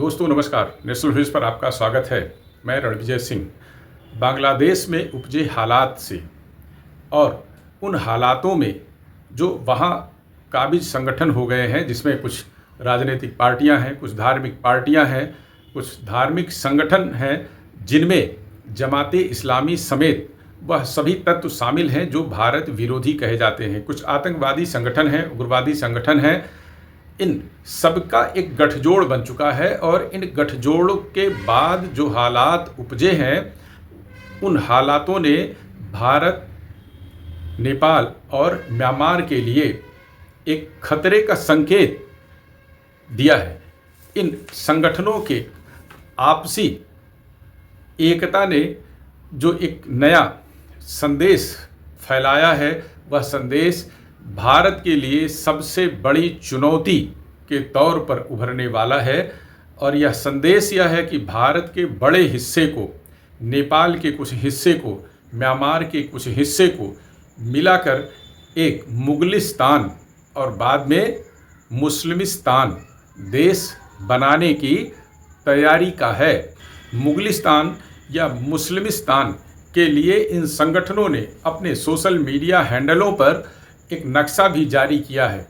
दोस्तों नमस्कार। National news पर आपका स्वागत है। मैं रणविजय सिंह। बांग्लादेश में उपजे हालात से और उन हालातों में जो वहाँ काबिज संगठन हो गए हैं, जिसमें कुछ राजनीतिक पार्टियां हैं, कुछ धार्मिक पार्टियां हैं, कुछ धार्मिक संगठन हैं, जिनमें जमाते इस्लामी समेत वह सभी तत्व शामिल हैं जो भारत विरोधी कहे जाते हैं। कुछ आतंकवादी संगठन हैं, उग्रवादी संगठन हैं। इन सबका एक गठजोड़ बन चुका है और इन गठजोड़ के बाद जो हालात उपजे हैं, उन हालातों ने भारत, नेपाल और म्यांमार के लिए एक खतरे का संकेत दिया है। इन संगठनों के आपसी एकता ने जो एक नया संदेश फैलाया है, वह संदेश भारत के लिए सबसे बड़ी चुनौती के तौर पर उभरने वाला है। और यह संदेश यह है कि भारत के बड़े हिस्से को, नेपाल के कुछ हिस्से को, म्यांमार के कुछ हिस्से को मिलाकर एक मुगलिस्तान और बाद में मुस्लिमिस्तान देश बनाने की तैयारी का है। मुगलिस्तान या मुस्लिमिस्तान के लिए इन संगठनों ने अपने सोशल मीडिया हैंडलों पर एक नक्शा भी जारी किया है।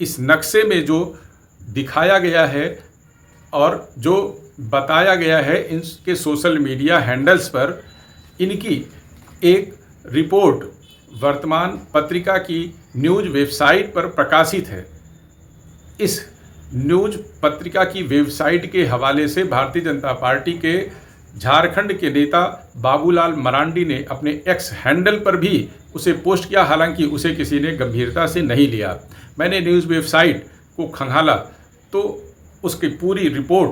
इस नक्शे में जो दिखाया गया है और जो बताया गया है, इनके सोशल मीडिया हैंडल्स पर इनकी एक रिपोर्ट वर्तमान पत्रिका की न्यूज़ वेबसाइट पर प्रकाशित है। इस न्यूज़ पत्रिका की वेबसाइट के हवाले से भारतीय जनता पार्टी के झारखंड के नेता बाबूलाल मरांडी ने अपने एक्स हैंडल पर भी उसे पोस्ट किया, हालांकि उसे किसी ने गंभीरता से नहीं लिया। मैंने न्यूज़ वेबसाइट को खंगाला तो उसकी पूरी रिपोर्ट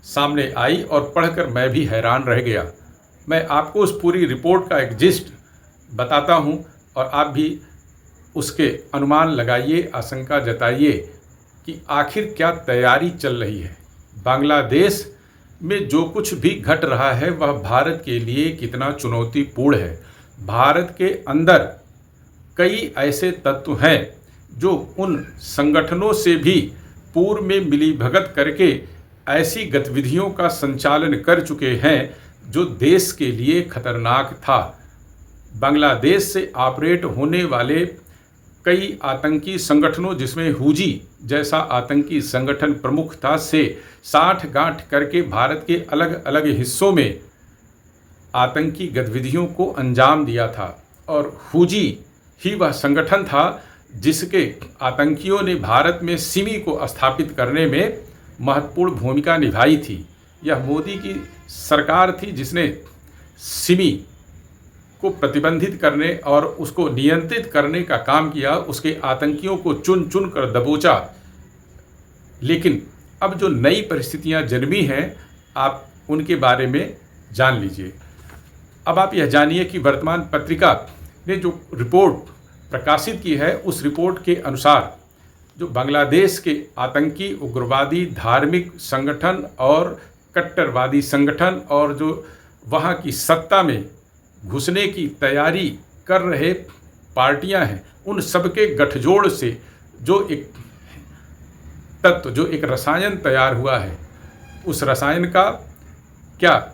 सामने आई और पढ़कर मैं भी हैरान रह गया। मैं आपको उस पूरी रिपोर्ट का एक जिस्ट बताता हूं और आप भी उसके अनुमान लगाइए, आशंका जताइए कि आखिर क्या तैयारी चल रही है। बांग्लादेश में जो कुछ भी घट रहा है वह भारत के लिए कितना चुनौतीपूर्ण है। भारत के अंदर कई ऐसे तत्व हैं जो उन संगठनों से भी पूर्व में मिलीभगत करके ऐसी गतिविधियों का संचालन कर चुके हैं जो देश के लिए खतरनाक था। बांग्लादेश से ऑपरेट होने वाले कई आतंकी संगठनों, जिसमें हुजी जैसा आतंकी संगठन प्रमुख था, से साठ-गांठ करके भारत के अलग अलग हिस्सों में आतंकी गतिविधियों को अंजाम दिया था। और हुजी ही वह संगठन था जिसके आतंकियों ने भारत में सिमी को स्थापित करने में महत्वपूर्ण भूमिका निभाई थी। यह मोदी की सरकार थी जिसने सिमी को प्रतिबंधित करने और उसको नियंत्रित करने का काम किया, उसके आतंकियों को चुन चुन कर दबोचा। लेकिन अब जो नई परिस्थितियां जन्मी हैं, आप उनके बारे में जान लीजिए। अब आप यह जानिए कि वर्तमान पत्रिका ने जो रिपोर्ट प्रकाशित की है, उस रिपोर्ट के अनुसार जो बांग्लादेश के आतंकी, उग्रवादी, धार्मिक संगठन और कट्टरवादी संगठन और जो वहाँ की सत्ता में घुसने की तैयारी कर रहे पार्टियां हैं, उन सबके गठजोड़ से जो एक तत्व, जो एक रसायन तैयार हुआ है, उस रसायन का क्या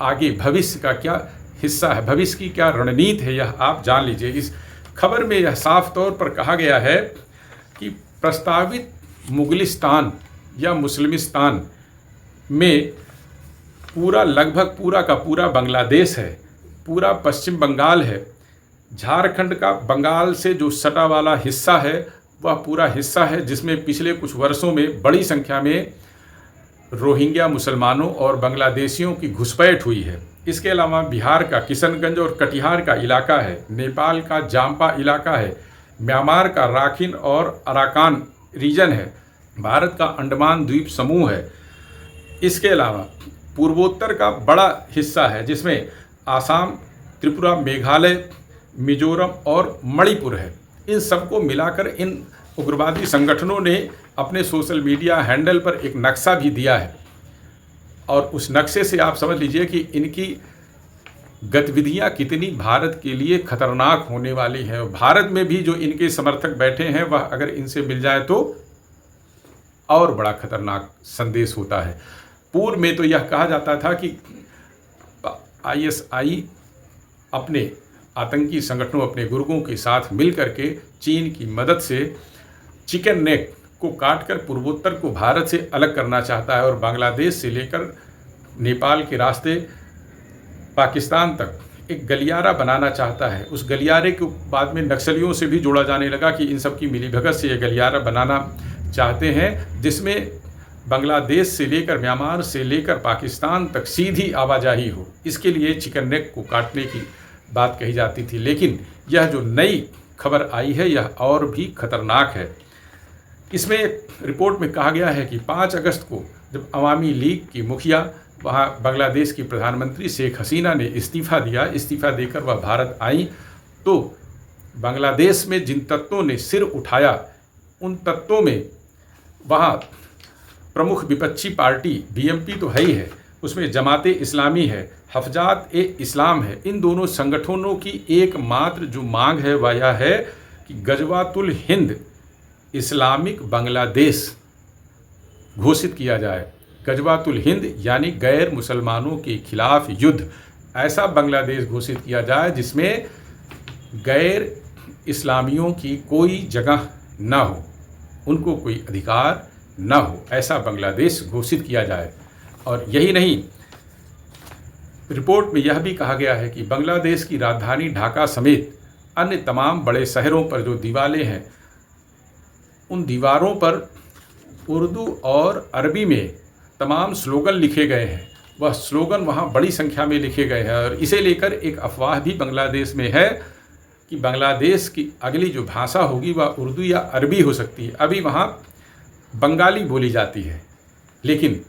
आगे भविष्य का क्या हिस्सा है, भविष्य की क्या रणनीति है, यह आप जान लीजिए। इस खबर में यह साफ तौर पर कहा गया है कि प्रस्तावित मुगलिस्तान या मुस्लिमिस्तान में पूरा, लगभग पूरा का पूरा बांग्लादेश है, पूरा पश्चिम बंगाल है, झारखंड का बंगाल से जो सटा वाला हिस्सा है वह पूरा हिस्सा है, जिसमें पिछले कुछ वर्षों में बड़ी संख्या में रोहिंग्या मुसलमानों और बांग्लादेशियों की घुसपैठ हुई है। इसके अलावा बिहार का किशनगंज और कटिहार का इलाका है, नेपाल का जाम्पा इलाका है, म्यांमार का राखिन और अराकान रीजन है, भारत का अंडमान द्वीप समूह है। इसके अलावा पूर्वोत्तर का बड़ा हिस्सा है जिसमें आसाम, त्रिपुरा, मेघालय, मिजोरम और मणिपुर है। इन सबको मिलाकर इन उग्रवादी संगठनों ने अपने सोशल मीडिया हैंडल पर एक नक्शा भी दिया है और उस नक्शे से आप समझ लीजिए कि इनकी गतिविधियां कितनी भारत के लिए खतरनाक होने वाली हैं। भारत में भी जो इनके समर्थक बैठे हैं, वह अगर इनसे मिल जाए तो और बड़ा खतरनाक संदेश होता है। पूर्व में तो यह कहा जाता था कि आईएसआई अपने आतंकी संगठनों, अपने गुर्गों के साथ मिलकर के चीन की मदद से चिकन नेक को काटकर पूर्वोत्तर को भारत से अलग करना चाहता है और बांग्लादेश से लेकर नेपाल के रास्ते पाकिस्तान तक एक गलियारा बनाना चाहता है। उस गलियारे को बाद में नक्सलियों से भी जोड़ा जाने लगा कि इन सब की मिलीभगत से ये गलियारा बनाना चाहते हैं, जिसमें बांग्लादेश से लेकर म्यांमार से लेकर पाकिस्तान तक सीधी आवाजाही हो। इसके लिए चिकन नेक को काटने की बात कही जाती थी। लेकिन यह जो नई खबर आई है यह और भी खतरनाक है। इसमें रिपोर्ट में कहा गया है कि 5 अगस्त को जब अवामी लीग की मुखिया वहाँ बांग्लादेश की प्रधानमंत्री शेख हसीना ने इस्तीफ़ा दिया, इस्तीफ़ा देकर वह भारत आई, तो बांग्लादेश में जिन तत्वों ने सिर उठाया उन तत्वों में वहाँ प्रमुख विपक्षी पार्टी बीएमपी तो है ही है, उसमें जमाते इस्लामी है, हफजात ए इस्लाम है। इन दोनों संगठनों की एकमात्र जो मांग है वह यह है कि गजवातुल हिंद इस्लामिक बांग्लादेश घोषित किया जाए। गजवातुल हिंद यानी गैर मुसलमानों के खिलाफ युद्ध, ऐसा बांग्लादेश घोषित किया जाए जिसमें गैर इस्लामियों की कोई जगह न हो, उनको कोई अधिकार न हो, ऐसा बांग्लादेश घोषित किया जाए। और यही नहीं, रिपोर्ट में यह भी कहा गया है कि बांग्लादेश की राजधानी ढाका समेत अन्य तमाम बड़े शहरों पर जो दीवारें हैं उन दीवारों पर उर्दू और अरबी में तमाम स्लोगन लिखे गए हैं। वह स्लोगन वहाँ बड़ी संख्या में लिखे गए हैं और इसे लेकर एक अफवाह भी बांग्लादेश में है कि बांग्लादेश की अगली जो भाषा होगी वह उर्दू या अरबी हो सकती है। अभी वहाँ बंगाली बोली जाती है, लेकिन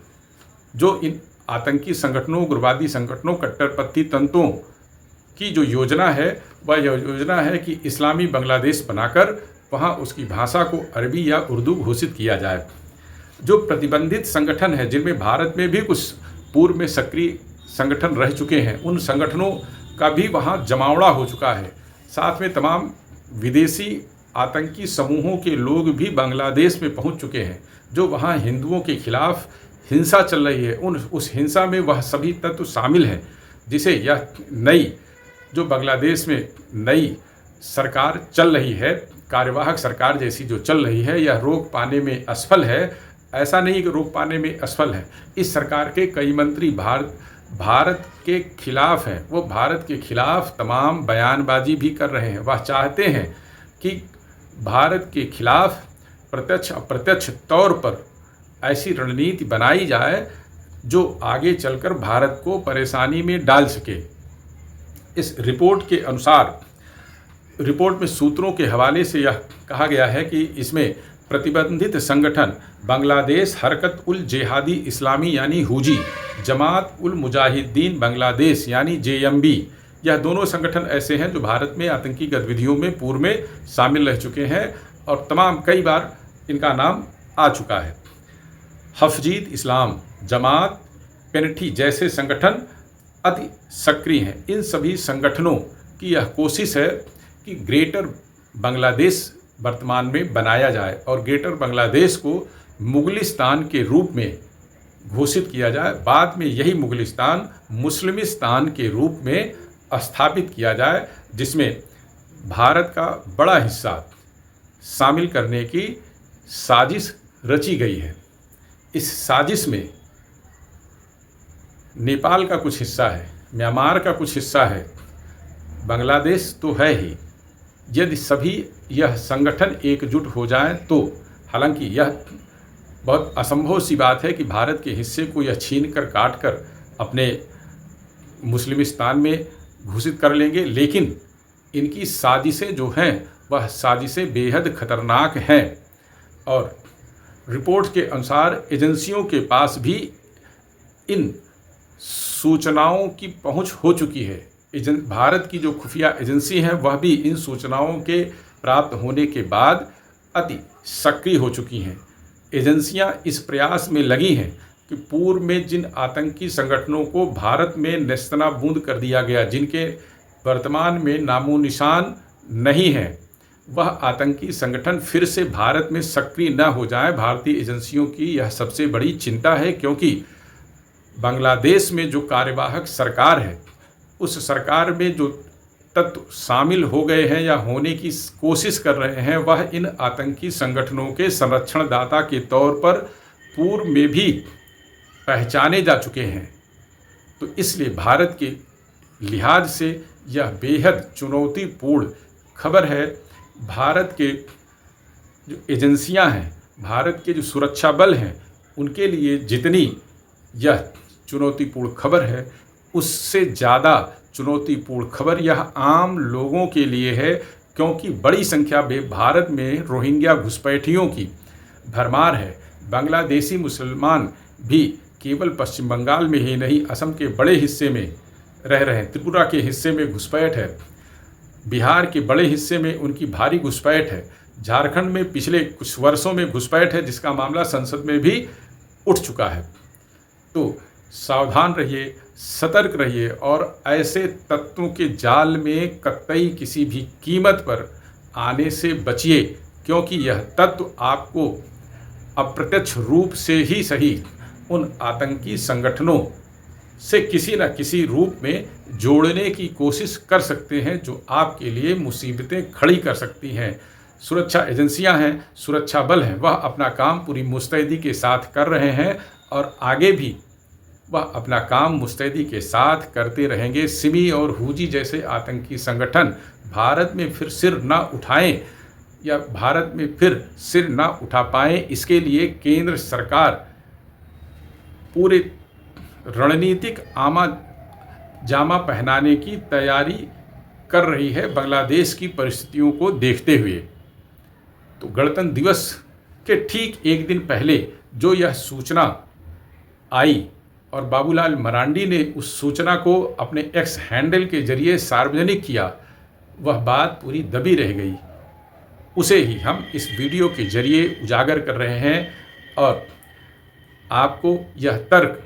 जो इन आतंकी संगठनों, उग्रवादी संगठनों, कट्टरपंथी तंत्रों की जो योजना है वह योजना है कि इस्लामी बांग्लादेश बनाकर वहाँ उसकी भाषा को अरबी या उर्दू घोषित किया जाए। जो प्रतिबंधित संगठन है जिनमें भारत में भी कुछ पूर्व में सक्रिय संगठन रह चुके हैं, उन संगठनों का भी वहाँ जमावड़ा हो चुका है। साथ में तमाम विदेशी आतंकी समूहों के लोग भी बांग्लादेश में पहुँच चुके हैं, जो वहाँ हिंदुओं के खिलाफ हिंसा चल रही है। उस हिंसा में वह सभी तत्व शामिल हैं, जिसे यह नई जो बांग्लादेश में नई सरकार चल रही है, कार्यवाहक सरकार जैसी जो चल रही है, यह रोक पाने में असफल है। ऐसा नहीं कि रोक पाने में असफल है, इस सरकार के कई मंत्री भारत के खिलाफ हैं। वो भारत के खिलाफ तमाम बयानबाजी भी कर रहे हैं। वह चाहते हैं कि भारत के खिलाफ प्रत्यक्ष अप्रत्यक्ष तौर पर ऐसी रणनीति बनाई जाए जो आगे चलकर भारत को परेशानी में डाल सके। इस रिपोर्ट के अनुसार, रिपोर्ट में सूत्रों के हवाले से यह कहा गया है कि इसमें प्रतिबंधित संगठन बांग्लादेश हरकत उल जेहादी इस्लामी यानी हुजी, जमात उल मुजाहिदीन बांग्लादेश यानी जेएमबी, यह दोनों संगठन ऐसे हैं जो भारत में आतंकी गतिविधियों में पूर्व में शामिल रह चुके हैं और तमाम कई बार इनका नाम आ चुका है। हफजीत इस्लाम, जमात, पेनठी जैसे संगठन अति सक्रिय हैं। इन सभी संगठनों की यह कोशिश है कि ग्रेटर बांग्लादेश वर्तमान में बनाया जाए और ग्रेटर बांग्लादेश को मुगलिस्तान के रूप में घोषित किया जाए। बाद में यही मुगलिस्तान मुस्लिमिस्तान के रूप में स्थापित किया जाए, जिसमें भारत का बड़ा हिस्सा शामिल करने की साजिश रची गई है। इस साजिश में नेपाल का कुछ हिस्सा है, म्यांमार का कुछ हिस्सा है, बांग्लादेश तो है ही। यदि सभी यह संगठन एकजुट हो जाएं तो, हालांकि यह बहुत असंभव सी बात है कि भारत के हिस्से को यह छीन कर काट कर अपने मुस्लिमिस्तान में घोषित कर लेंगे, लेकिन इनकी साजिशें जो हैं वह साजिशें बेहद खतरनाक हैं। और रिपोर्ट के अनुसार एजेंसियों के पास भी इन सूचनाओं की पहुंच हो चुकी है। भारत की जो खुफिया एजेंसी हैं वह भी इन सूचनाओं के प्राप्त होने के बाद अति सक्रिय हो चुकी हैं। एजेंसियां इस प्रयास में लगी हैं कि पूर्व में जिन आतंकी संगठनों को भारत में नेस्तनाबूद कर दिया गया, जिनके वर्तमान में नामो निशान नहीं है, वह आतंकी संगठन फिर से भारत में सक्रिय न हो जाए। भारतीय एजेंसियों की यह सबसे बड़ी चिंता है, क्योंकि बांग्लादेश में जो कार्यवाहक सरकार है, उस सरकार में जो तत्व शामिल हो गए हैं या होने की कोशिश कर रहे हैं, वह इन आतंकी संगठनों के संरक्षणदाता के तौर पर पूर्व में भी पहचाने जा चुके हैं। तो इसलिए भारत के लिहाज से यह बेहद चुनौतीपूर्ण खबर है। भारत के जो एजेंसियां हैं, भारत के जो सुरक्षा बल हैं, उनके लिए जितनी यह चुनौतीपूर्ण खबर है, उससे ज़्यादा चुनौतीपूर्ण खबर यह आम लोगों के लिए है, क्योंकि बड़ी संख्या में भारत में रोहिंग्या घुसपैठियों की भरमार है। बांग्लादेशी मुसलमान भी केवल पश्चिम बंगाल में ही नहीं, असम के बड़े हिस्से में रह रहे हैं, त्रिपुरा के हिस्से में घुसपैठ है, बिहार के बड़े हिस्से में उनकी भारी घुसपैठ है, झारखंड में पिछले कुछ वर्षों में घुसपैठ है, जिसका मामला संसद में भी उठ चुका है। तो सावधान रहिए, सतर्क रहिए और ऐसे तत्वों के जाल में कतई किसी भी कीमत पर आने से बचिए, क्योंकि यह तत्व आपको अप्रत्यक्ष रूप से ही सही उन आतंकी संगठनों से किसी न किसी रूप में जोड़ने की कोशिश कर सकते हैं, जो आपके लिए मुसीबतें खड़ी कर सकती हैं। सुरक्षा एजेंसियां हैं, सुरक्षा बल हैं, वह अपना काम पूरी मुस्तैदी के साथ कर रहे हैं और आगे भी वह अपना काम मुस्तैदी के साथ करते रहेंगे। सिमी और हुजी जैसे आतंकी संगठन भारत में फिर सिर ना उठाएं या भारत में फिर सिर ना उठा पाएं, इसके लिए केंद्र सरकार पूरे रणनीतिक जामा पहनाने की तैयारी कर रही है, बांग्लादेश की परिस्थितियों को देखते हुए। तो गणतंत्र दिवस के ठीक एक दिन पहले जो यह सूचना आई और बाबूलाल मरांडी ने उस सूचना को अपने एक्स हैंडल के जरिए सार्वजनिक किया, वह बात पूरी दबी रह गई। उसे ही हम इस वीडियो के जरिए उजागर कर रहे हैं। और आपको यह तर्क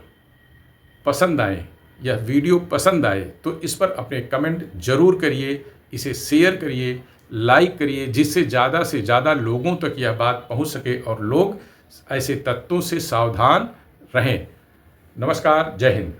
पसंद आए, यह वीडियो पसंद आए, तो इस पर अपने कमेंट ज़रूर करिए, इसे शेयर करिए, लाइक करिए, जिससे ज़्यादा से ज़्यादा लोगों तक यह बात पहुंच सके और लोग ऐसे तत्वों से सावधान रहें। नमस्कार, जय हिंद।